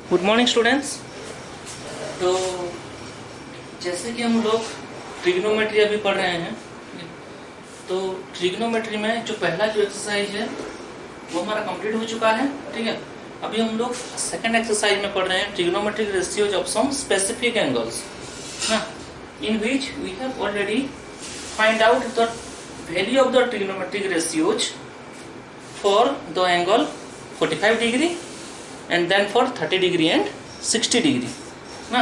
Good morning students. तो जैसे कि हम लोग ट्रिग्नोमेट्री अभी पढ़ रहे हैं, तो ट्रिग्नोमेट्री में जो पहला जो एक्सरसाइज है वो हमारा कंप्लीट हो चुका है। ठीक है, अभी हम लोग सेकंड एक्सरसाइज में पढ़ रहे हैं trigonometric ratios of some specific angles ना, in which we have already find out the value of the trigonometric ratios for the angle 45 degree and then for 30 degree and 60 degree na.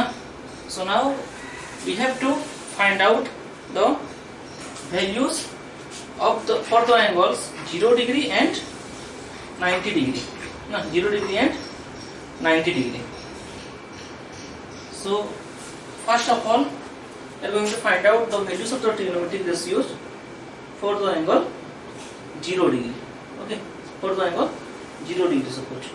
So now we have to find out the values of the for the angles 0 degree and 90 degree na, 0 degree and 90 degree. So first of all we are going to find out the values of the trigonometric ratios for the angle 0 degree. Okay, for the angle 0 degree suppose.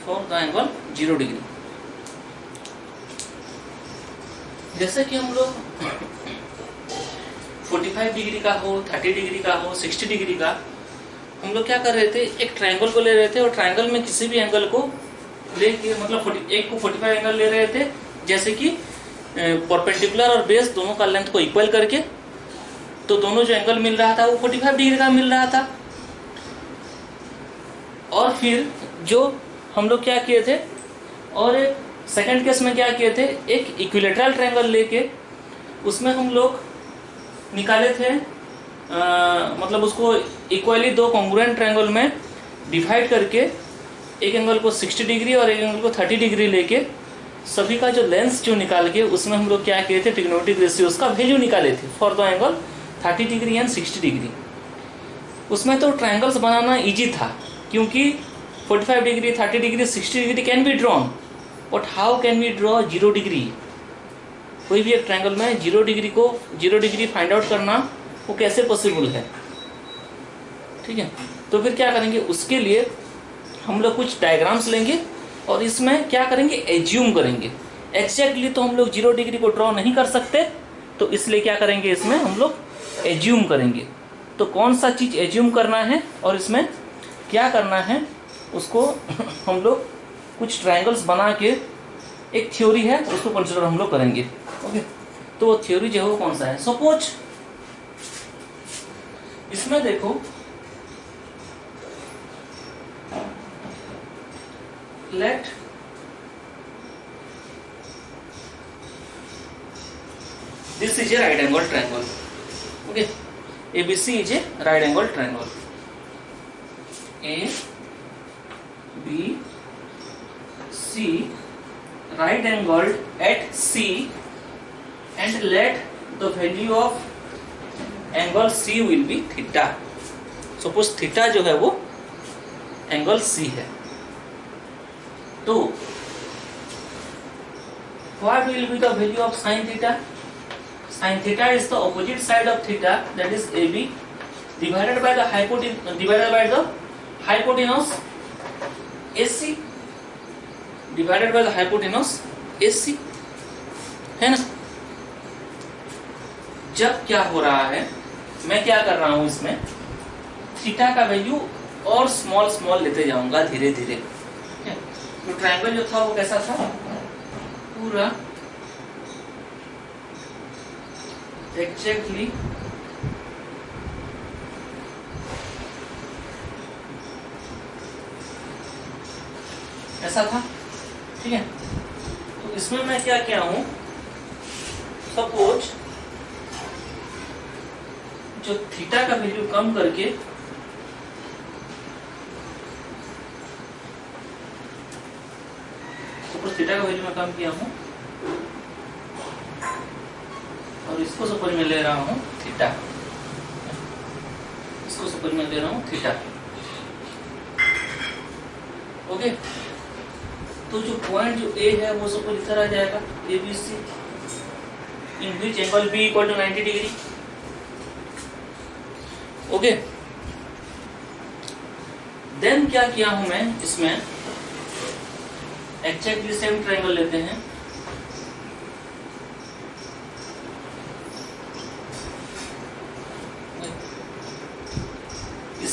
For the angle 0 degree. जैसे कि हम लोग 45 degree का हो, 30 degree का हो, 60 degree का, हम लोग क्या कर रहे थे, एक ट्रायंगल को ले रहे थे और ट्रायंगल में किसी भी एंगल को लेके मतलब एक को 45 एंगल ले रहे थे, जैसे कि परपेंडिकुलर और बेस दोनों का लेंथ को इक्वल करके, तो दोनों जो एंगल मिल रहा था वो 45 डिग्री का मिल रहा था। और फिर जो हम लोग क्या किए थे, और एक सेकंड केस में क्या किए थे, एक इक्विलेटरल ट्रायंगल लेके उसमें हम लोग निकाले थे मतलब उसको इक्वली दो कॉन्ग्रुएंट ट्रायंगल में डिवाइड करके एक एंगल को 60 डिग्री और एक एंगल को 30 डिग्री लेके सभी का जो लेंस जो निकाल के उसमें हम लोग क्या किए थे, ट्रिग्नोमेट्रिक रेशियोज का वैल्यू निकाले थे for the angle 30 degree and 60 degree. उसमें तो ट्रायंगल्स बनाना ईजी था क्योंकि 45 degree, 30 degree, 60 degree can be drawn, but how can we draw 0 degree? कोई भी एक ट्रायंगल में 0 डिग्री फाइंड आउट करना वो कैसे पॉसिबल है? ठीक है, तो फिर क्या करेंगे, उसके लिए हम लोग कुछ डायग्राम्स लेंगे और इसमें क्या करेंगे, एज्यूम करेंगे। एग्जैक्टली तो हम लोग 0 डिग्री को ड्रॉ नहीं कर सकते, तो इसलिए क्या करेंगे, इसमें हम लोग एज्यूम करेंगे। तो कौन सा चीज़ एज्यूम करना है और इसमें क्या करना है, उसको हम लोग कुछ ट्रायंगल्स बना के एक थ्योरी है उसको कंसिडर हम लोग करेंगे। ओके, तो वो थ्योरी जो है वो कौन सा है, सपोज इसमें देखो let this is a right angle triangle. Okay, ABC is a right angle triangle. A B C right angled at C and let the value of angle C will be theta. Suppose theta जो है वो angle C है, तो what will be the value of sin theta? Sin theta is the opposite side of theta, that is AB, divided by the hypotenuse AC, divided by the hypotenuse AC, है ना। जब क्या हो रहा है, मैं क्या कर रहा हूं, इसमें थीटा का वैल्यू और स्मॉल लेते जाऊंगा धीरे धीरे। तो ट्रायंगल जो था वो कैसा था, पूरा एग्जैक्टली ऐसा था। ठीक है, तो इसमें मैं क्या किया हूं, सपोज जो थीटा का वैल्यू कम करके सपोज थीटा का वैल्यू मैं कम किया हूं और इसको सपोज में ले रहा हूं थीटा, इसको सपोज में ले रहा हूं थीटा। ओके, तो जो पॉइंट जो A है वो सपोज इधर आ जाएगा, ABC, in which angle B equal to 90 degree. Okay, then क्या किया हूं मैं, इसमें एक्जैक्टली सेम ट्रायंगल लेते हैं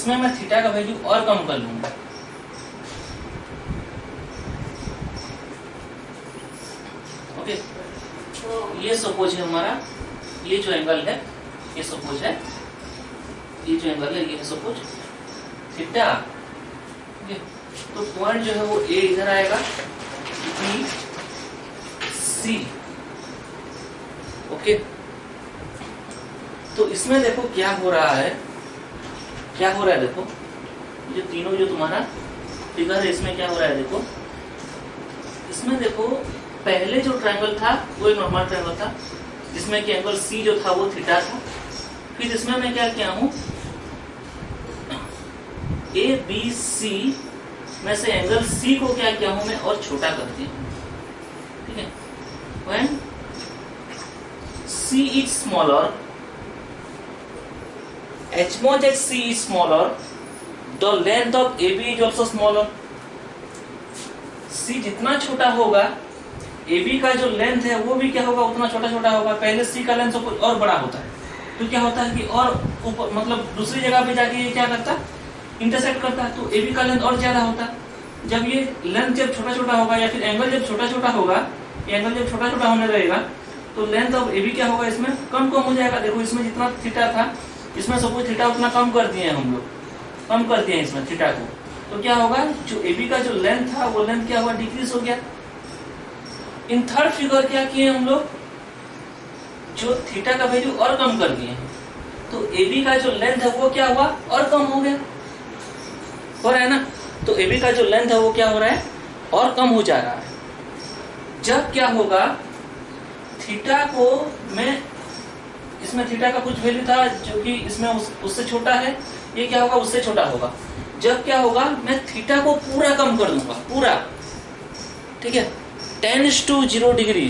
इसमें मैं थीटा का वैल्यू और कम कर लूंगा। ओके, तो ये सपोज है हमारा, ये जो एंगल है, ये सपोज है, ये जो एंगल है ये सपोज थीटा। ओके, तो पॉइंट जो है वो ए इधर आएगा, बी सी। ओके, तो इसमें देखो क्या हो रहा है, क्या हो रहा है, देखो ये तीनों जो तुम्हारा फिगर है इसमें क्या हो रहा है, देखो इसमें देखो पहले जो ट्रायंगल था वो एक नॉर्मल ट्रायंगल था जिसमें कि एंगल सी जो था वो थीटा था। फिर इसमें मैं क्या किया हूँ, ए बी सी में से एंगल सी को क्या किया हूँ मैं और छोटा कर दिया हूँ। ठीक है, when C is smaller, as much as C is smaller, the length of AB is also smaller. C जितना छोटा होगा AB का जो लेंथ है वो भी क्या होगा, उतना छोटा छोटा होगा। पहले C का लेंथ और बड़ा होता है तो क्या होता है कि और ऊपर मतलब दूसरी जगह पे जाके ये क्या करता है, इंटरसेक्ट करता है, तो AB का लेंथ और ज्यादा होता है। जब ये लेंथ जब छोटा छोटा होगा या फिर एंगल जब छोटा छोटा होगा, एंगल जब छोटा छोटा होने लगेगा तो लेंथ ऑफ AB क्या होगा, इसमें कम हो जाएगा। देखो इसमें जितना थीटा था इसमें सपोज थीटा उतना कम कर दिए हम लोग, कम कर दिए इसमें थीटा को, तो क्या होगा, जो AB का जो लेंथ था वो लेंथ क्या हुआ, डिक्रीज हो गया। इन थर्ड फिगर क्या किए हम लोग, जो थीटा का वैल्यू और कम कर दिए हैं, तो AB का जो लेंथ है वो क्या हुआ, और कम हो गया, हो रहा है ना। तो AB का जो लेंथ है वो क्या हो रहा है, और कम हो जा रहा है। जब क्या होगा, थीटा को मैं इसमें थीटा का कुछ वैल्यू था जो कि इसमें उससे छोटा है, ये क्या होगा, उससे छोटा होगा। जब क्या होगा, मैं थीटा को पूरा कम कर दूंगा, पूरा, ठीक है, 10:0 डिग्री।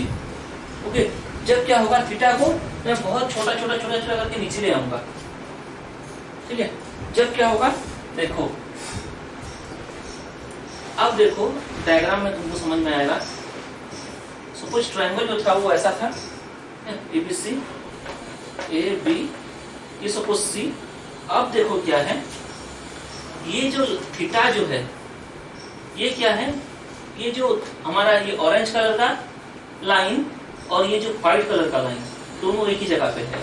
ओके, जब क्या होगा, थीटा को मैं बहुत छोटा छोटा छोटा छोटा करके नीचे ले आऊंगा। ठीक है, जब क्या होगा, देखो अब देखो डायग्राम में तुमको समझ में आएगा। सपोज ट्रायंगल जो था वो ऐसा था, ABC ए बी, ये सपोज सी। अब देखो क्या है, ये जो थीटा जो है ये क्या है, ये जो हमारा ये ऑरेंज कलर का लाइन और ये जो व्हाइट कलर का लाइन दोनों एक ही जगह पे है।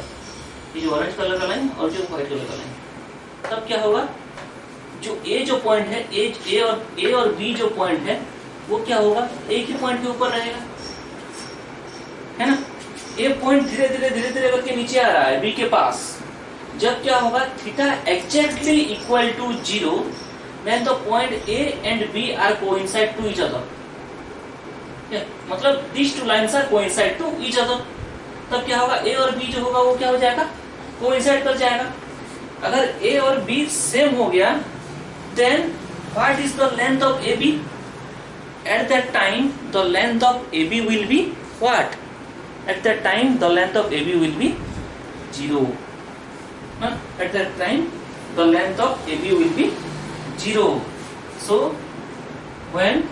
ये जो ऑरेंज कलर का लाइन और जो व्हाइट कलर का लाइन, तब क्या होगा, जो ए जो पॉइंट है, ए और बी जो पॉइंट है वो क्या होगा, एक ही पॉइंट के ऊपर रहेगा, है ना। ए पॉइंट धीरे धीरे करके नीचे आ रहा है बी के पास। जब क्या होगा, theta exactly equal to 0, when the point A and B are coincide to each other, मतलब this two lines are coincide to each other, तब क्या होगा, ए और बी जो होगा वो क्या हो जाएगा, कोइंसाइड कर जाएगा। अगर ए और बी सेम हो गया, then what is the length of A B, at that time the length of A B will be what, at that time the length of AB will be 0. At that time the length of AB will be 0. So when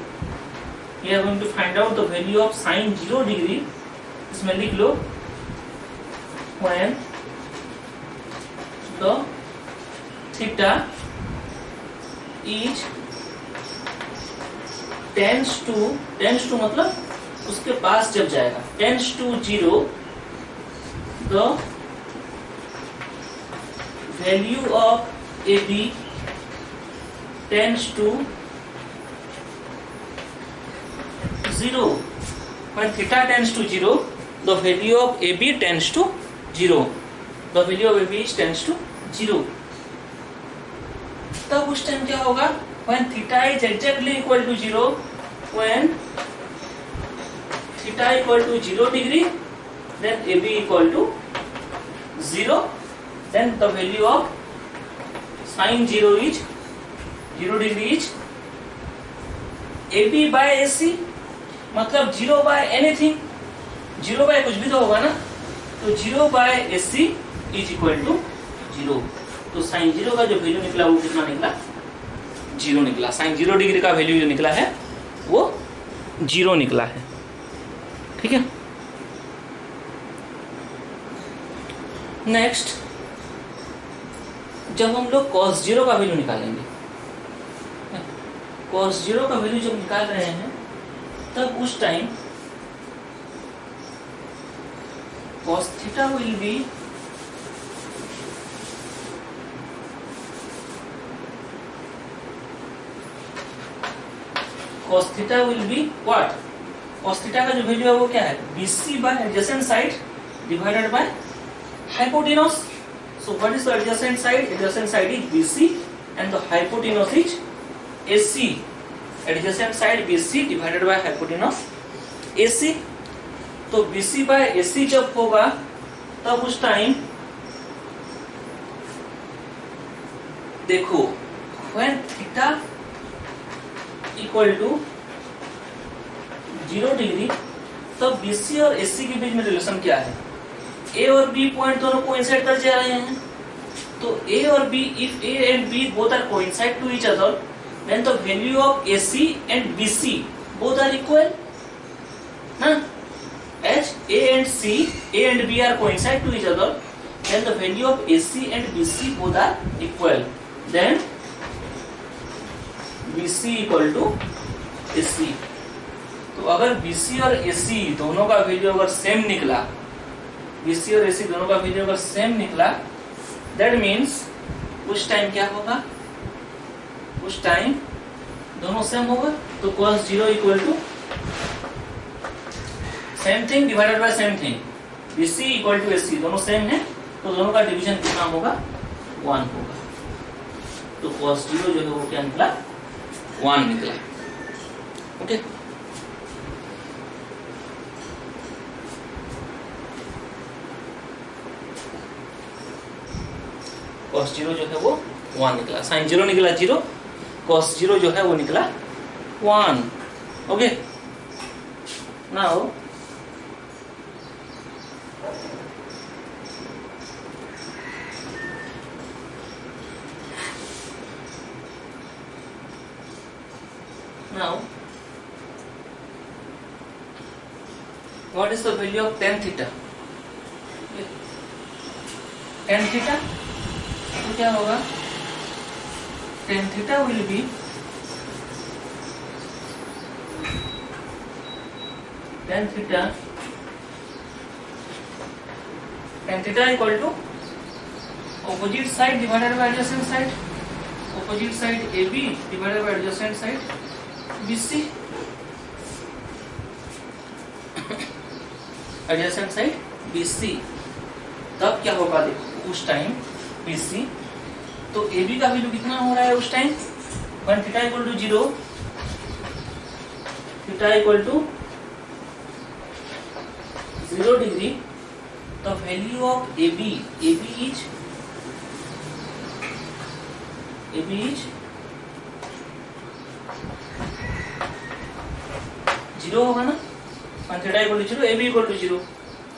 we are going to find out the value of sin 0 degree, इसमें लिख लो, when the theta is tends to मतलब उसके पास जब जाएगा, tends to 0, the value of AB tends to 0. When theta tends to 0, the value of AB tends to 0. The value of AB tends to 0. तब उस time क्या होगा, when theta is exactly equal to 0, when theta equal to 0 degree, then AB equal to 0, then the value of sin 0 is 0 degree is AB by AC, मतलब 0 by anything, 0 by कुछ भी तो होगा ना, तो 0 by AC is equal to 0। तो sin 0 का जो वैल्यू निकला वो कितना निकला, 0 निकला। sin 0 डिग्री का वैल्यू जो निकला है वो 0 निकला है। ठीक है, नेक्स्ट जब हम लोग cos 0 का वैल्यू निकालेंगे, cos 0 का वैल्यू जब निकाल रहे हैं तब उस time cos theta will be cos theta will be what? cos theta का जो वैल्यू है वो क्या है? BC by adjacent side divided by hypotenuse. So what is the adjacent side? Adjacent side is BC and the hypotenuse is AC. Adjacent side BC divided by hypotenuse AC. तो BC by AC जब होगा तब उस time देखो when theta equal to 0 degree तब BC और AC के बीच में रिलेशन क्या है? A और B पॉइंट दोनों कोइंसाइड कर जा रहे हैं. तो A और B, if A and B both are coincide to each other, then the value of AC and BC both are equal. Huh? As A and B are coincide to each other, then the value of AC and BC both are equal. Then BC equal to AC. तो अगर BC और AC दोनों का value अगर same निकला, BC और AC दोनों का वैल्यू अगर सेम निकला, दैट मीन्स उस टाइम क्या होगा? उस टाइम दोनों सेम होगा. तो cos 0 equal to same thing divided by same thing. BC equal to AC दोनों सेम है तो दोनों का डिवीजन कितना होगा? 1 होगा. तो cos 0 जो है वो क्या निकला? 1 निकला. ओके. cos 0 जो है वो 1 निकला. sin 0 निकला 0, cos 0 जो है वो निकला 1. Okay. Now what is the value of tan theta? tan theta तो क्या होगा? tan theta will be tan theta equal to opposite side divided by adjacent side. Opposite side AB divided by adjacent side BC. adjacent side BC. तब क्या होगा? देखो उस time BC तो AB का वैल्यू कितना हो रहा है उस time? when theta equal to 0, theta equal to 0 degree, the value of AB is 0 होगा ना. when theta equal to 0, AB equal to 0.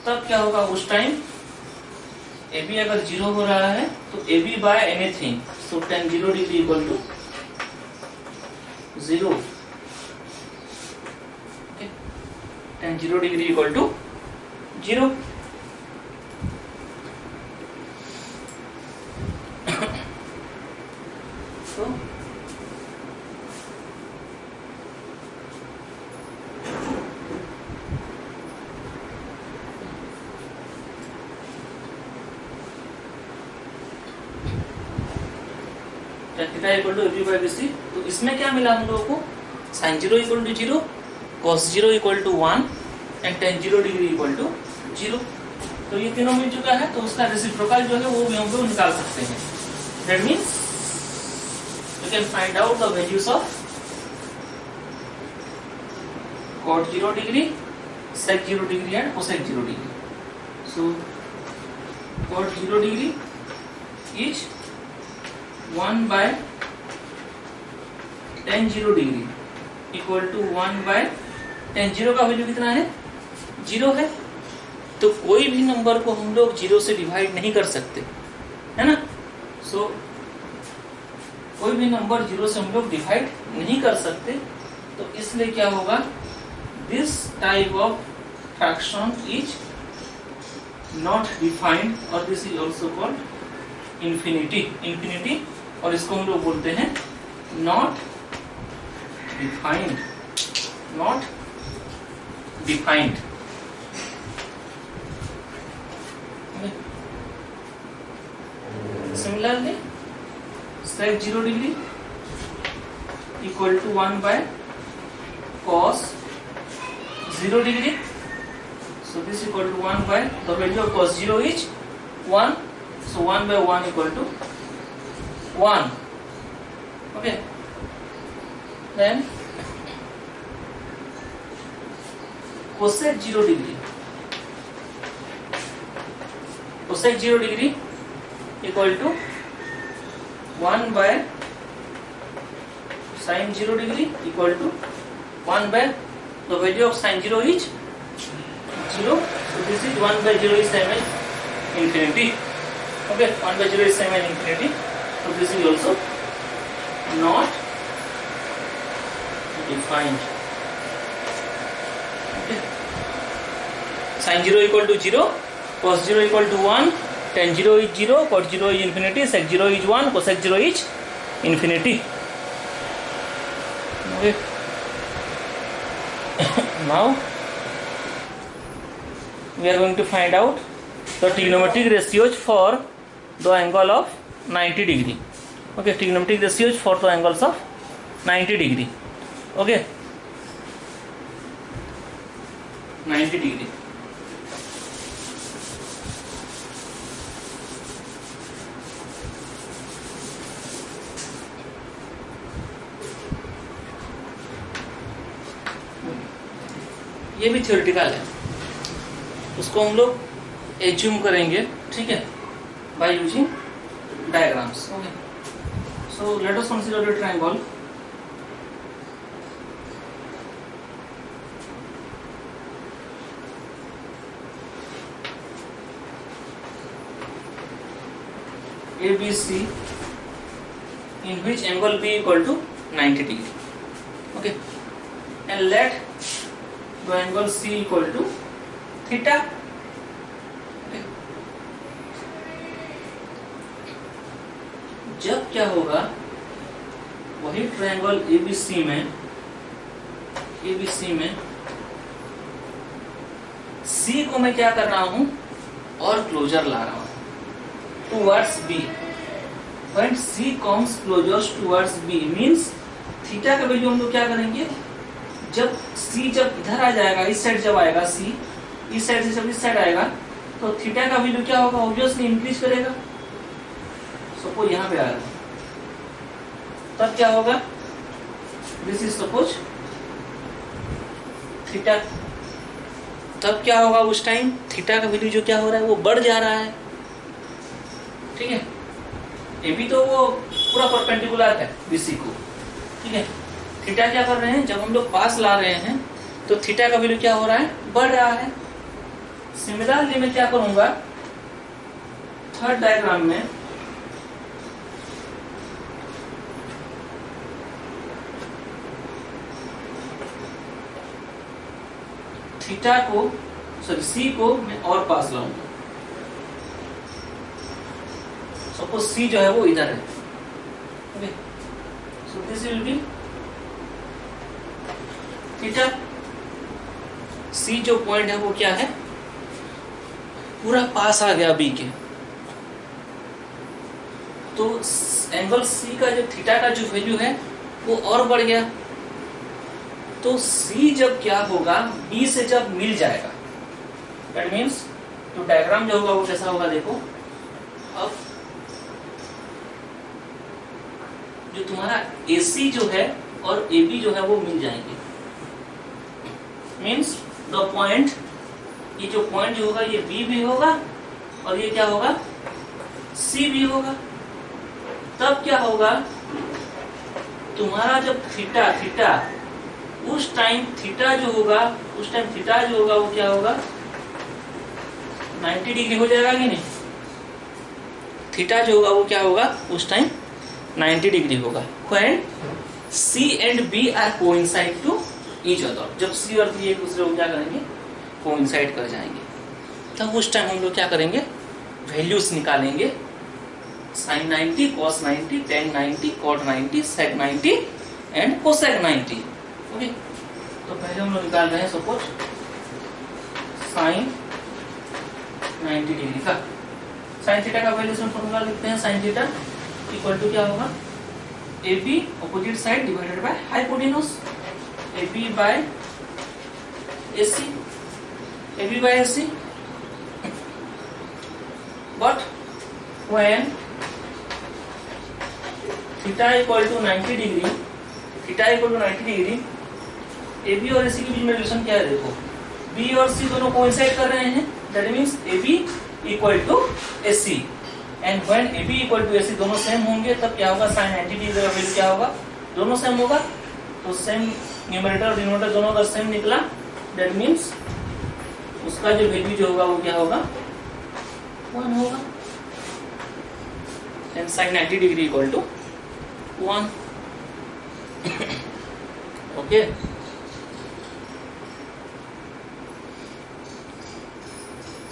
तब क्या होगा उस टाइम? AB अगर 0 हो रहा है तो AB by anything, so tan 0 degree equal to 0. Okay. tan 0 degree equal to 0. So theta equal to AB by BC. तो इसमें क्या मिला हम लोगों को? sin 0 equal to 0, cos 0 equal to 1 and tan 0 degree equal to 0. तो ये तीनों मिल चुका है तो उसका रेसिप्रोकल जो है वो भी हम लोग निकाल सकते हैं. That means you can find out the values of cot 0 degree, sec 0 degree and cosec 0 degree. So cot 0 degree is 1 by tan 0 degree equal to 1 by tan 0 का वैल्यू कितना है? 0 है. तो कोई भी नंबर को हम लोग 0 से डिवाइड नहीं कर सकते, है ना. सो कोई भी नंबर 0 से हम लोग डिवाइड नहीं कर सकते. तो इसलिए क्या होगा? This type of fraction is not defined और this is also called infinity, और इसको हम लोग बोलते हैं not defined. Similarly sec 0 degree equal to 1 by cos 0 degree. So this equal to 1 by the value of cos 0 is 1. So 1 by 1 equal to 1. Okay. Then cosec 0 degree. Cosec 0 degree equal to 1 by sin 0 degree equal to 1 by the value of sin 0 is 0. So this is 1 by 0 is same as infinity. Okay, 1 by 0 is same as infinity. So this is also not defined. Okay. Sin 0 equal to 0, cos 0 equal to 1, tan 0 is 0, cot 0 is infinity, sec 0 is 1, cosec 0 is infinity. Okay. Now we are going to find out the trigonometric ratios for the angle of 90 degree. Okay, trigonometric ratios for the angles of 90 degree. Okay, 90 degree. ये भी theoretical है, उसको हम लोग assume करेंगे, ठीक है, by using diagrams. Okay, so let us consider the triangle ABC in which angle B equal to 90 degree. Okay, and let the angle C equal to theta. Okay. जब क्या होगा, वही ट्रायंगल ABC में C को मैं क्या कर रहा हूं और क्लोजर ला रहा हूं towards B. When C comes closer towards B means theta का वैल्यू हम लोग क्या करेंगे, जब C जब इधर आ जाएगा, इस साइड जब आएगा C, इस साइड से जब इस साइड आएगा तो थीटा का वैल्यू क्या होगा, ऑब्वियसली इंक्रीज करेगा. सपोज यहाँ पे आ रहा है, तब क्या होगा, दिस इज सपोज थीटा, तब क्या होगा, उस टाइम थीटा का वैल्यू जो क्या हो रहा है वो बढ़ जा रहा है. ठीक है, ये भी तो वो पूरा परपेंडिकुलर है BC को. ठीक है, थीटा क्या कर रहे हैं, जब हम लोग पास ला रहे हैं तो थीटा का वैल्यू क्या हो रहा है, बढ़ रहा है. सिमिलरली मैं क्या करूंगा, थर्ड डायग्राम में थीटा को C को मैं और पास लाऊंगा. सपोज C जो है वो इधर है. Okay, so this will be theta. C जो पॉइंट है वो क्या है, पूरा पास आ गया B के, तो एंगल C का जो थीटा का जो वैल्यू है वो और बढ़ गया. तो C जब क्या होगा, B से जब मिल जाएगा, दैट मीन्स तो डायग्राम जो होगा वो कैसा होगा, देखो अब जो तुम्हारा AC जो है और AB जो है वो मिल जाएंगे. मीन्स द पॉइंट, ये जो पॉइंट जो होगा ये B भी होगा और ये क्या होगा, C भी होगा. तब क्या होगा, तुम्हारा जब थीटा उस टाइम थीटा जो होगा वो क्या होगा, 90 डिग्री हो जाएगा कि नहीं. थीटा जो होगा वो क्या होगा, उस टाइम 90 डिग्री होगा. When C and B are coincide to each other, जब C और B एक दूसरे को क्या करेंगे, कोइंसाइड कर जाएंगे, तब उस टाइम हम लोग क्या करेंगे, वैल्यूज निकालेंगे sin 90, cos 90, tan 90, cot 90, sec 90 and cosec 90। Okay, तो पहले हम लोग निकाल रहे हैं सपोज sin 90 डिग्री का। sin थीटा का पहले इसमें फॉर्मूला लिखते हैं। sin थीटा इक्वल टू क्या होगा, AB opposite side divided by hypotenuse, AB by AC, AB by AC। But when theta equal to 90 degree, theta equal to 90 degree, AB और AC के बीच में रिलेशन क्या है देखो, B और C दोनों कोइंसाइड कर रहे हैं, that means AB equal to AC, and when AB equal to AC दोनों सेम होंगे तब क्या होगा, sin 90 डिग्री का वैल्यू क्या होगा, दोनों सेम होगा, तो सेम न्यूमरेटर और डिनोमिनेटर दोनों अगर सेम निकला, that means उसका जो वैल्यू जो होगा वो क्या होगा, 1 होगा, and sin 90 degree equal to 1। Okay,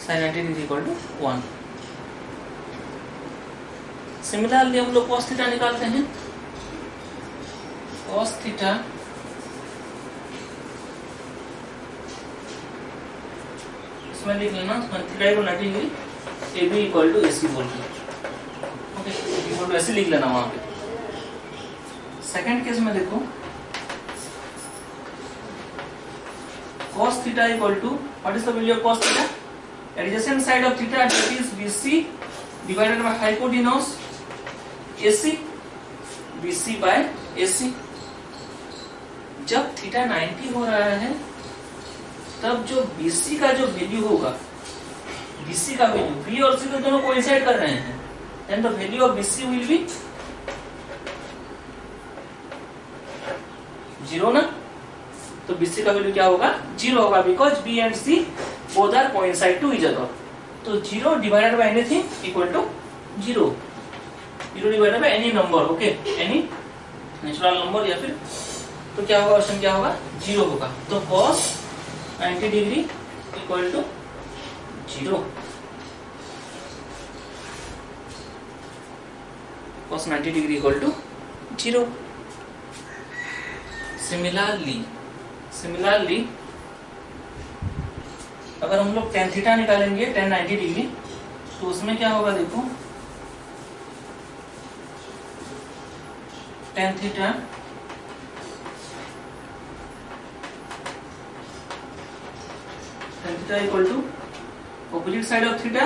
sin 90 degree equal to 1। Similarly हम लोग cos थीटा निकालते हैं। cos थीटा इसमें लिख लेना, theta equal 90 degree, AB equal to AC बोल के, ओके, इक्वल टू AC लिख लेना वहां पे। सेकंड केस में देखो, cos theta equal to, what is the value of cos theta, adjacent side of theta that is BC divided by hypotenuse AC, BC by AC। जब theta 90 हो रहा है तब जो BC का जो वैल्यू होगा, BC का वैल्यू, B और C तो दोनों कोइंसाइड कर रहे हैं, then the value of BC will be 0 ना, तो BC का वैल्यू क्या होगा, 0 होगा, because B and C both are coincide to each other, तो 0 divided by anything equal to 0, 0 divided by any number, okay, any natural number, या फिर तो क्या होगा, ऑप्शन क्या होगा, 0 होगा, तो cos 90 degree equal to 0, cos 90 degree equal to 0। Similarly अगर हम लोग tan थीटा निकालेंगे, tan 90 डिग्री, तो उसमें क्या होगा देखो, tan theta equal to opposite side of theta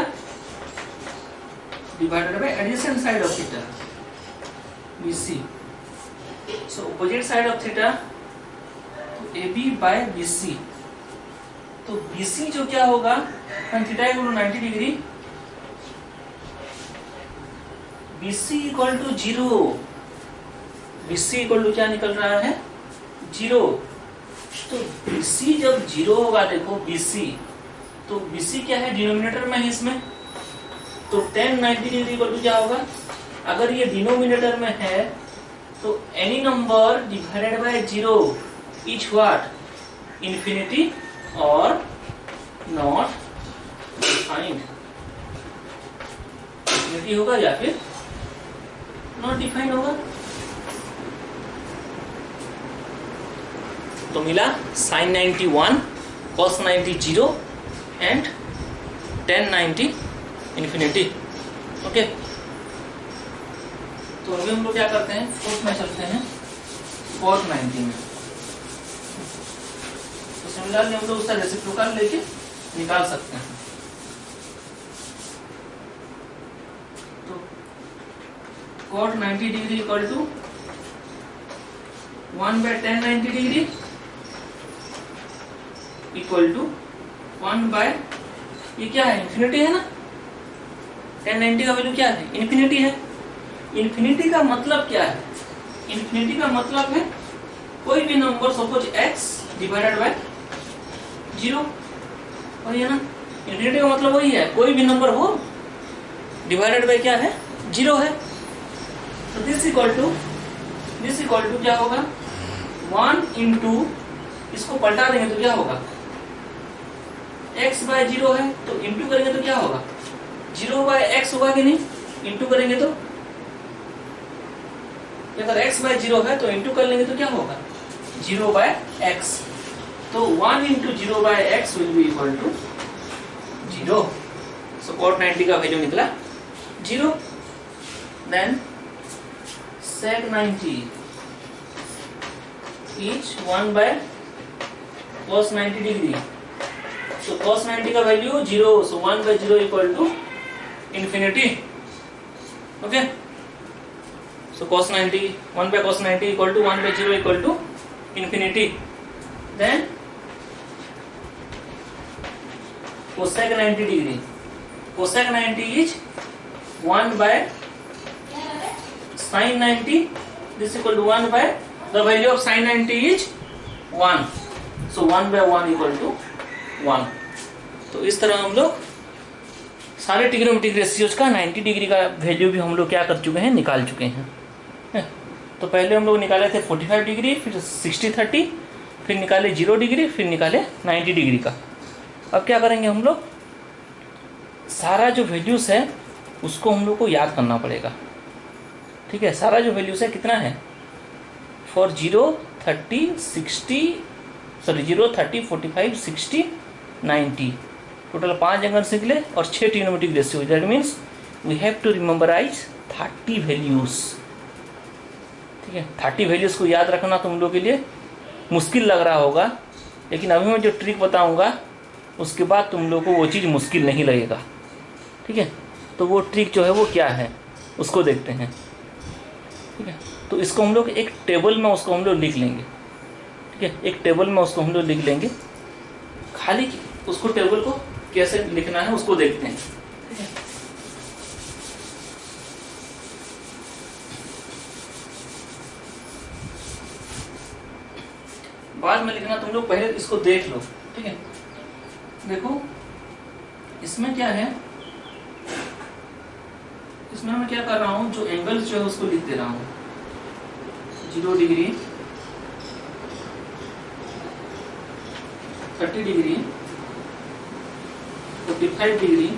divided by adjacent side of theta, BC। So opposite side of theta AB by BC, तो BC जो क्या होगा, theta equal to 90 degree, BC equal to 0, BC equal to क्या निकल रहा है, 0। तो BC जब 0 होगा, देखो BC, तो BC क्या है, डिनोमिनेटर में है इसमें, तो tan 90 डिग्री इक्वल टू क्या होगा, अगर ये डिनोमिनेटर में है तो any number divided by 0 is what, infinity और नॉट डिफाइंड, इन्फिनिटी होगा या फिर नॉट डिफाइंड होगा। तो मिला sin 90 1, cos 90 0 and tan 90 infinity, okay. तो अभी हम लोग क्या करते हैं, फोर्थ में चलते हैं, cot 90 में। तो सिमिलरली हम लोग उसका रेसिप्रोकल लेके निकाल सकते हैं। तो cot 90 degree equal to 1 by tan 90 degree equal to 1 by, ये क्या है, इन्फिनिटी है ना, tan 90 का वैल्यू क्या है, इन्फिनिटी है। इन्फिनिटी का मतलब क्या है, इन्फिनिटी का मतलब है कोई भी number, suppose x divided by 0, वही है ना, इन्फिनिटी का मतलब वही है, कोई भी नंबर हो डिवाइडेड बाय क्या है, 0 है। तो दिस इक्वल टू क्या होगा, 1 इंटू, इसको पलटा देंगे तो क्या होगा, x बाय 0 है, तो इंटू करेंगे तो क्या होगा, 0 बाय x होगा कि नहीं, इंटू करेंगे तो अगर x बाय 0 है तो इंटू कर लेंगे तो क्या होगा 0 बाय x, तो 1 into 0 by X will be equal to 0। So cot 90 का वैल्यू निकला 0। Then sec 90 is 1 by cos 90 degree. So cos 90 का value 0, so 1 by 0 equal to infinity. Okay, so cos 90 1 by cos 90 equal to 1 by 0 equal to infinity। then cosec 90 degree, cosec 90 is 1 by sin 90, this equal to 1 by the value of sin 90 is 1, so 1 by 1 equal to 1। तो इस तरह हम लोग सारे trigonometric ratios का 90 degree का value भी हम लोग क्या कर चुके हैं, निकाल चुके हैं। तो पहले हम लोग निकाले थे 45 डिग्री, फिर 60-30, फिर निकाले 0 डिग्री, फिर निकाले 90 डिग्री का। अब क्या करेंगे हम लोग, सारा जो वैल्यूज़ है उसको हम लोग को याद करना पड़ेगा। ठीक है, सारा जो वैल्यूज़ है कितना है, फॉर 0, 30, 45, 60, 90, टोटल 5 एंगल्स निकले और 6 trigonometric ratio. That means we have to rememberise 30 values. ठीक है, 30 वैल्यूज़ को याद रखना तुम लोग के लिए मुश्किल लग रहा होगा, लेकिन अभी मैं जो ट्रिक बताऊंगा उसके बाद तुम लोग को वो चीज़ मुश्किल नहीं लगेगा। ठीक है, तो वो ट्रिक जो है वो क्या है उसको देखते हैं। ठीक है, तो इसको हम लोग एक टेबल में उसको हम लोग लिख लेंगे। ठीक है, एक टेबल में उसको हम लोग लिख लेंगे, खाली उसको टेबल को कैसे लिखना है उसको देखते हैं। ठीक है, बाद में लिखना, तुम लोग पहले इसको देख लो। ठीक है, देखो इसमें क्या है, इसमें मैं क्या कर रहा हूं, जो एंगल्स जो है उसको लिख दे रहा हूं। 0 degree, 30 degree, 45 degree,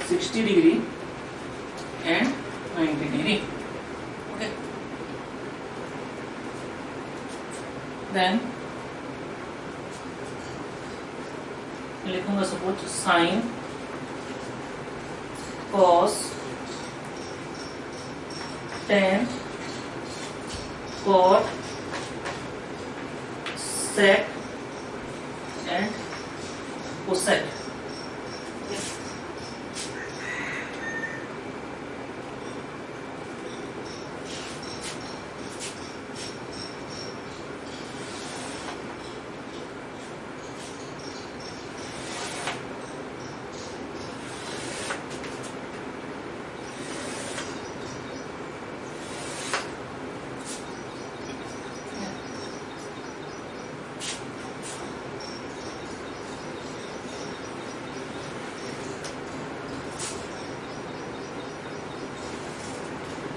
60 degree and 90 degree. Okay, then लिखूंगा suppose sine, cos, tan, cot, sec and cosec.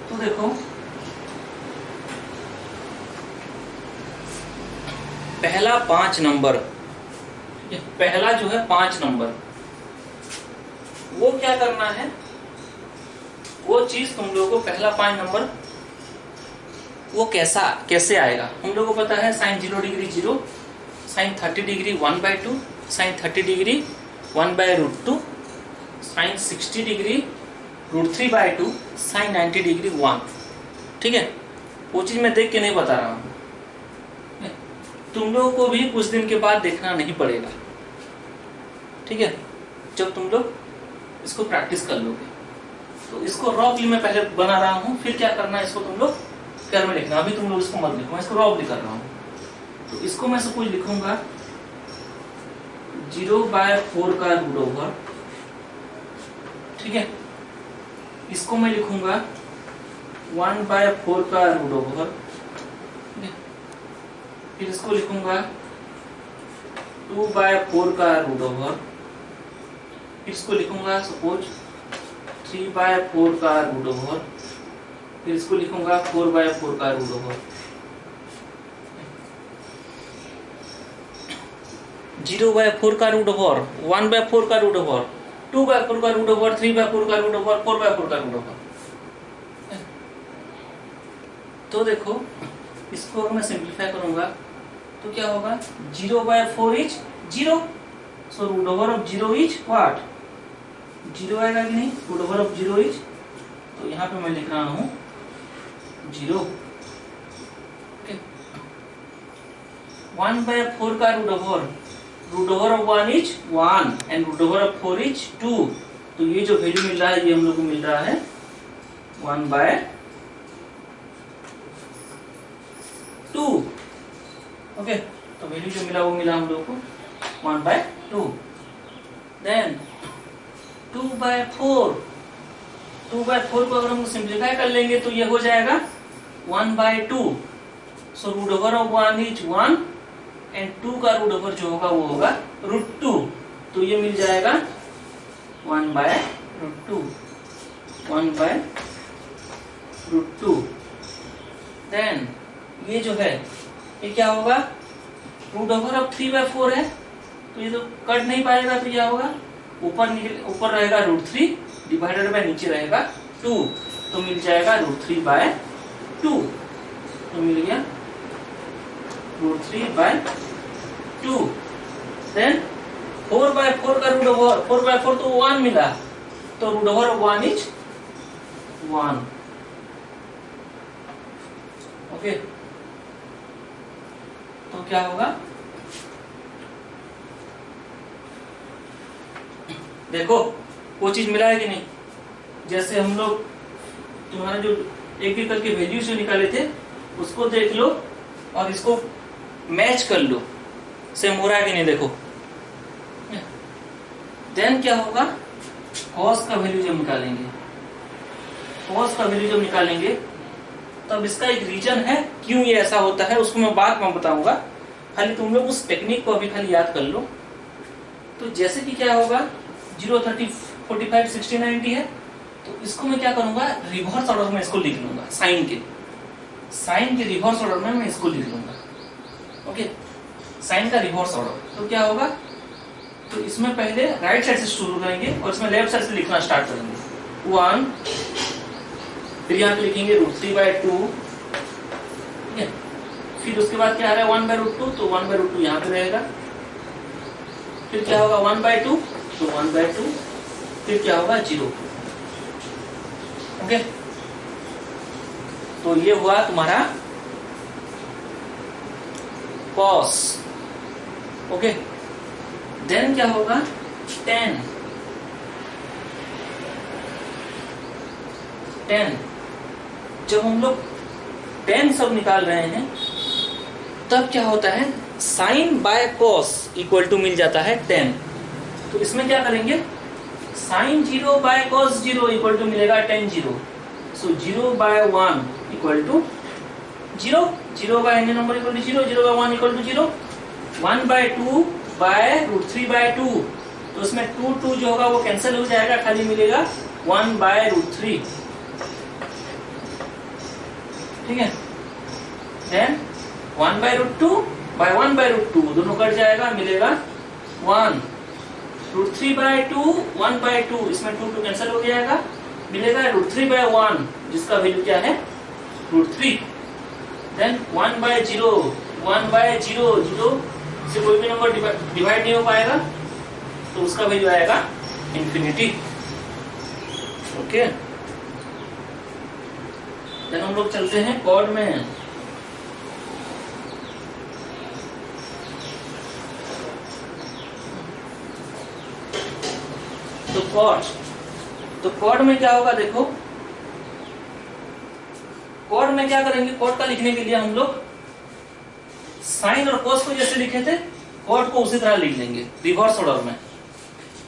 तो देखो पहला 5 नंबर, पहला जो है 5 नंबर, वो क्या करना है, वो चीज तुम लोगों को पहला 5 नंबर वो कैसे आएगा। हम लोगों को पता है sine 0 degree 0, sine 30 degree 1/2, sine 30 degree 1/√2, sine 60 degree √3/2, sine 90 degree 1। ठीक है, वो चीज मैं देख के नहीं बता रहा हूं, तुम लोगों को भी कुछ दिन के बाद देखना नहीं पड़ेगा। ठीक है, जब तुम लोग इसको प्रैक्टिस कर लोगे। तो इसको रफली मैं पहले बना रहा हूं, फिर क्या करना है इसको तुम लोग कर में लिखना। अभी तुम लोग इसको मत लिखो, मैं इसको रफली कर रहा हूं। तो इसको मैं सपोज लिखूंगा 0/4 का रूट ओवर। ठीक है, इसको मैं लिखूंगा 1/4 का रूट ओवर। फिर इसको लिखूंगा 2/4 का रूट ओवर। फिर इसको लिखूंगा सपोज 3/4 का रूट ओवर। फिर इसको लिखूंगा 4/4 का रूट ओवर। 0/4 का रूट ओवर, 1/4 का रूट ओवर, 2/4 का रूट ओवर, 3/4 का रूट ओवर, 4/4 का रूट ओवर। तो देखो इसको अगर मैं सिंप्लीफाई करूंगा तो क्या होगा, 0/4 is 0, so root over of 0 is what, 0 आएगा कि नहीं, रूट ओवर ऑफ 0 इज, तो यहाँ पे मैं लिख रहा हूँ 0। ओके, 1/4 का root over of 1 is 1 and root over of 4 is 2, तो ये जो वैल्यू मिल रहा है ये हम लोग को मिल रहा है 1/2। ओके, तो वैल्यू जो मिला वो मिला हम लोग को 1/2। देन 2/4 को अगर हम सिंप्लीफाई कर लेंगे तो ये हो जाएगा 1/2, so root over of 1 is 1 and 2 का रूट ओवर जो होगा वो होगा √2, तो ये मिल जाएगा 1/√2, 1/√2। देन ये जो है ये क्या होगा, रूट ओवर ऑफ 3/4 है, तो ये तो कट नहीं पाएगा, तो क्या होगा, ऊपर रहेगा √3 डिवाइडेड बाय नीचे रहेगा 2, तो मिल जाएगा √3/2, तो मिल गया √3/2। देन 4/4 का रूट ओवर, 4/4 तो 1 मिला, तो root over of 1 is 1। Okay, तो क्या होगा, देखो वो चीज मिला है कि नहीं, जैसे हम लोग तुम्हारा जो एक एक करके वैल्यू जो निकाले थे उसको देख लो और इसको मैच कर लो, सेम हो रहा है कि नहीं, देखो। देन क्या होगा, कॉस का वैल्यू जब निकालेंगे, कॉस का वैल्यू जब निकालेंगे तब इसका एक रीजन है क्यों ये ऐसा होता है, उसको मैं बाद में बताऊंगा, खाली तुम लोग उस टेक्निक को अभी खाली याद कर लो। तो जैसे कि क्या होगा, 0, 30, 45, 60, 90 है, तो इसको मैं क्या करूंगा, रिवर्स ऑर्डर में इसको लिख लूंगा, साइन के रिवर्स ऑर्डर में मैं इसको लिख लूंगा। ओके, साइन का रिवर्स ऑर्डर, तो क्या होगा, तो इसमें पहले राइट साइड से शुरू करेंगे और इसमें लेफ्ट साइड से लिखना स्टार्ट करेंगे, 1, फिर यहाँ पे लिखेंगे √3/2, ठीक है, फिर उसके बाद क्या आ रहा है 1/√2, तो 1/√2 यहाँ पे रहेगा, फिर क्या होगा 1/2, तो 1/2, फिर क्या होगा 0। ओके, तो ये हुआ तुम्हारा कॉस। ओके, देन क्या होगा 10, जब हम लोग 10 सब निकाल रहे हैं तब क्या होता है, sine by cos equal to मिल जाता है 10, तो इसमें क्या करेंगे, sine 0 by cos 0 equal to मिलेगा 10 0, so 0/1 equal to 0, 0 by any number equal to 0, 0/1 equal to 0, 1/2 by √3/2, तो इसमें 2 जो होगा वो कैंसिल हो जाएगा, खाली मिलेगा 1/√3, ठीक है। देन 1/√2 बाय 1/√2 दोनों कट जाएगा, मिलेगा 1, √3/2 1/2, इसमें 2 कैंसिल हो जाएगा, मिलेगा √3/1 जिसका वैल्यू क्या है √3। देन 1/0 0 से कोई भी नंबर डिवाइड नहीं हो पाएगा, तो उसका वैल्यू आएगा इंफिनिटी। ओके, देन हम लोग चलते हैं कॉर्ड में। तो कॉर्ड में क्या होगा, देखो कॉर्ड में क्या करेंगे, कॉर्ड का लिखने के लिए हम लोग साइन और कॉस को जैसे लिखे थे कॉर्ड को उसी तरह लिख लेंगे रिवर्स ऑर्डर में,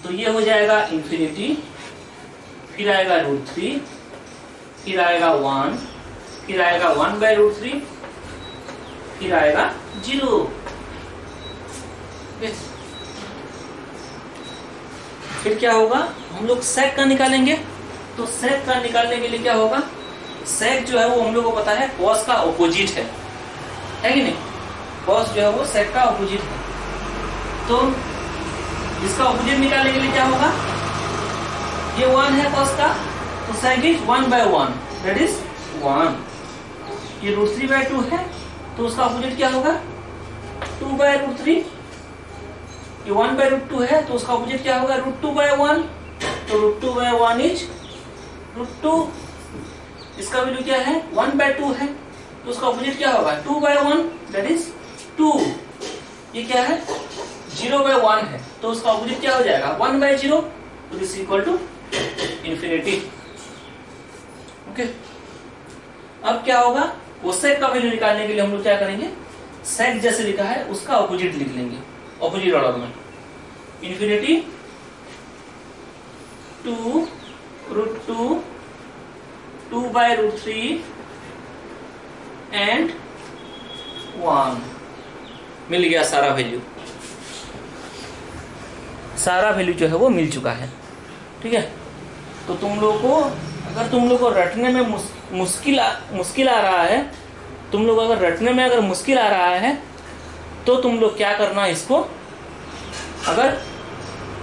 तो ये हो जाएगा इंफिनिटी, फिर आएगा √3, फिर आएगा 1, फिर आएगा 1/√3, फिर आएगा 0। फिर क्या होगा, हम लोग सेक का निकालेंगे, तो सेक का निकालने के लिए क्या होगा, सेक जो है वो हम लोग को पता है कॉस का ऑपोजिट है कि नहीं, कॉस जो है वो सेक का ऑपोजिट है, तो इसका ऑपोजिट निकालने के लिए क्या होगा, ये 1 है कॉस का, तो सेक इज 1/1, दैट इज 1, ये √3/2 है तो उसका अपोजिट क्या होगा 2/√3। ये 1/√2 है तो उसका अपोजिट क्या होगा √2/1। तो √2/1 इज √2। इसका वैल्यू क्या है 1/2 है तो उसका अपोजिट क्या होगा 2/1 दैट इज 2। ये क्या है 0/1 है तो उसका अपोजिट क्या हो जाएगा 1/0 तो this equal to infinity. Okay, अब क्या होगा कोसेक का वैल्यू निकालने के लिए हम लोग क्या करेंगे सेक जैसे लिखा है उसका अपोजिट लिख लेंगे, अपोजिट ऑर्डर में। Infinity 2√2 2/√3 and 1। मिल गया सारा वैल्यू, सारा वैल्यू जो है वो मिल चुका है। ठीक है, तो तुम लोग को अगर तुम लोग को रटने में मुश्किल आ रहा है, तुम लोग अगर रटने में अगर मुश्किल आ रहा है तो तुम लोग क्या करना, इसको अगर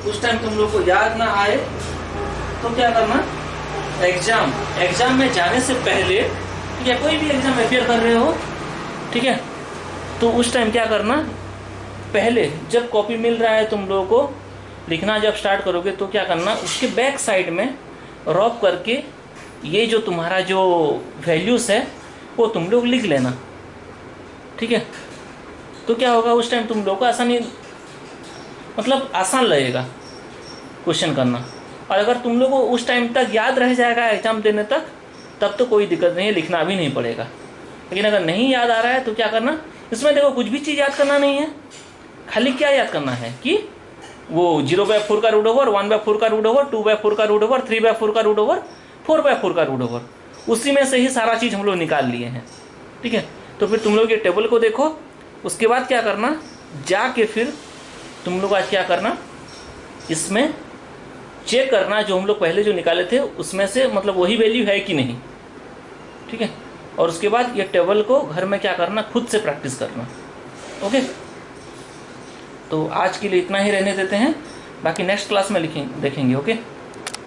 उस टाइम तुम लोग को याद ना आए तो क्या करना, एग्जाम में जाने से पहले, ठीक है, कोई भी एग्जाम अपियर कर रहे हो, ठीक है, तो उस टाइम क्या करना, पहले जब कॉपी मिल रहा है तुम लोगों को लिखना जब स्टार्ट करोगे तो क्या करना, उसके बैक साइड में रॉप करके ये जो तुम्हारा जो वैल्यूज़ है वो तुम लोग लिख लेना। ठीक है, तो क्या होगा उस टाइम तुम लोग को आसानी, मतलब आसान लगेगा क्वेश्चन करना। और अगर तुम लोग को उस टाइम तक याद रह जाएगा एग्जाम देने तक, तब तो कोई दिक्कत नहीं है, लिखना भी नहीं पड़ेगा। लेकिन अगर नहीं याद आ रहा है तो क्या करना, इसमें देखो कुछ भी चीज़ याद करना नहीं है, खाली क्या याद करना है कि वो 0/4 का रूट ओवर, 1/4 का रूट ओवर, 2/4 का रूट ओवर, 3/4 का रूट ओवर, 4/4 का रूट ओवर, उसी में से ही सारा चीज़ हम लोग निकाल लिए हैं। ठीक है, तो फिर तुम लोग ये टेबल को देखो, उसके बाद क्या करना, जाके फिर तुम लोग आज क्या करना, इसमें चेक करना जो हम लोग पहले जो निकाले थे उसमें से मतलब वही वैल्यू है कि नहीं। ठीक है, और उसके बाद ये टेबल को घर में क्या करना, खुद से प्रैक्टिस करना। ओके, तो आज के लिए इतना ही रहने देते हैं, बाकी नेक्स्ट क्लास में देखेंगे। ओके।